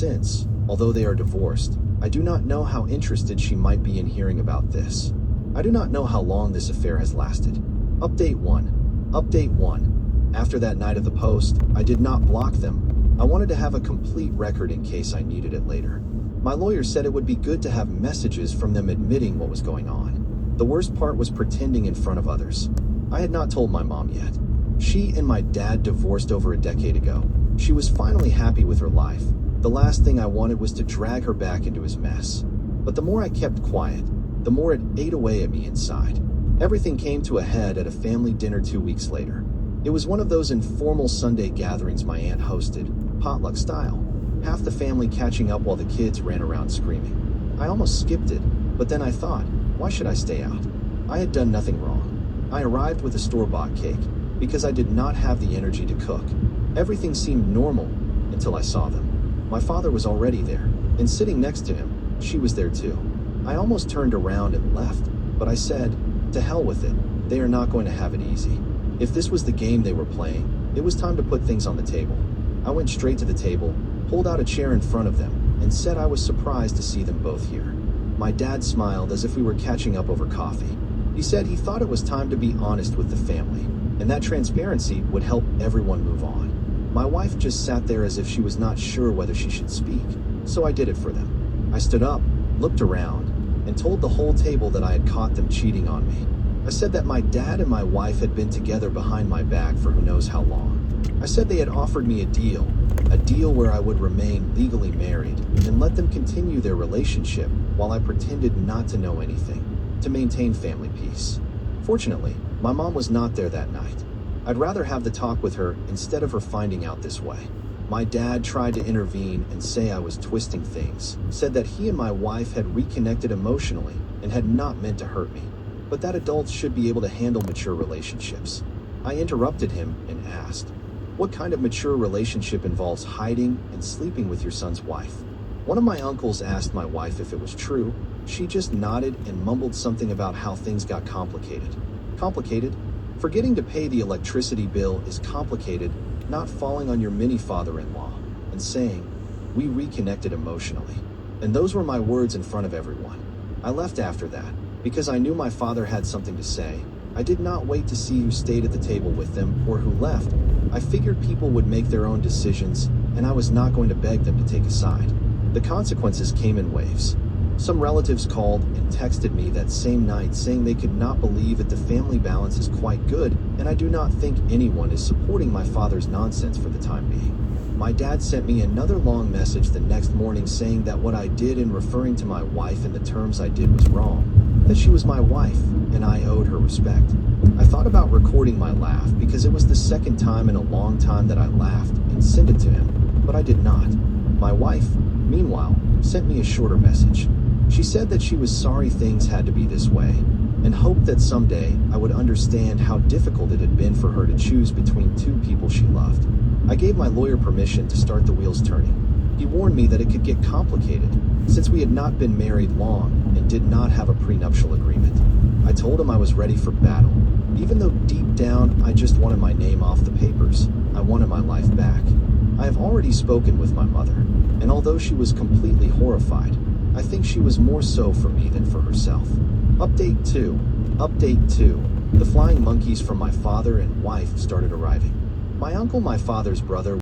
since, although they are divorced. I do not know how interested she might be in hearing about this. I do not know how long this affair has lasted. Update 1. Update 1. After that night of the post, I did not block them. I wanted to have a complete record in case I needed it later. My lawyer said it would be good to have messages from them admitting what was going on. The worst part was pretending in front of others. I had not told my mom yet. She and my dad divorced over a decade ago. She was finally happy with her life. The last thing I wanted was to drag her back into his mess. But the more I kept quiet, the more it ate away at me inside. Everything came to a head at a family dinner 2 weeks later. It was one of those informal Sunday gatherings my aunt hosted, potluck style. Half the family catching up while the kids ran around screaming. I almost skipped it, but then I thought, why should I stay out? I had done nothing wrong. I arrived with a store-bought cake because I did not have the energy to cook. Everything seemed normal until I saw them. My father was already there, and sitting next to him, she was there too. I almost turned around and left, but I said, to hell with it. They are not going to have it easy. If this was the game they were playing, it was time to put things on the table. I went straight to the table, pulled out a chair in front of them, and said I was surprised to see them both here. My dad smiled as if we were catching up over coffee. He said he thought it was time to be honest with the family, and that transparency would help everyone move on. My wife just sat there as if she was not sure whether she should speak, so I did it for them. I stood up, looked around, and told the whole table that I had caught them cheating on me. I said that my dad and my wife had been together behind my back for who knows how long. I said they had offered me a deal where I would remain legally married and let them continue their relationship while I pretended not to know anything, to maintain family peace. Fortunately, my mom was not there that night. I'd rather have the talk with her instead of her finding out this way. My dad tried to intervene and say I was twisting things, said that he and my wife had reconnected emotionally and had not meant to hurt me, but that adults should be able to handle mature relationships. I interrupted him and asked, what kind of mature relationship involves hiding and sleeping with your son's wife? One of my uncles asked my wife if it was true. She just nodded and mumbled something about how things got complicated. Complicated? Forgetting to pay the electricity bill is complicated, not falling on your mini father-in-law, and saying, we reconnected emotionally. And those were my words in front of everyone. I left after that, because I knew my father had something to say. I did not wait to see who stayed at the table with them or who left. I figured people would make their own decisions, and I was not going to beg them to take a side. The consequences came in waves. Some relatives called and texted me that same night saying they could not believe that the family balance is quite good, and I do not think anyone is supporting my father's nonsense for the time being. My dad sent me another long message the next morning saying that what I did in referring to my wife in the terms I did was wrong, that she was my wife, and I owed her respect. I thought about recording my laugh because it was the second time in a long time that I laughed and sent it to him, but I did not. My wife, meanwhile, sent me a shorter message. She said that she was sorry things had to be this way, and hoped that someday I would understand how difficult it had been for her to choose between two people she loved. I gave my lawyer permission to start the wheels turning. He warned me that it could get complicated, since we had not been married long and did not have a prenuptial agreement. I told him I was ready for battle, even though deep down I just wanted my name off the papers. I wanted my life back. I have already spoken with my mother, and although she was completely horrified, I think she was more so for me than for herself. Update 2. Update 2. The flying monkeys from my father and wife started arriving. My uncle, my father's brother,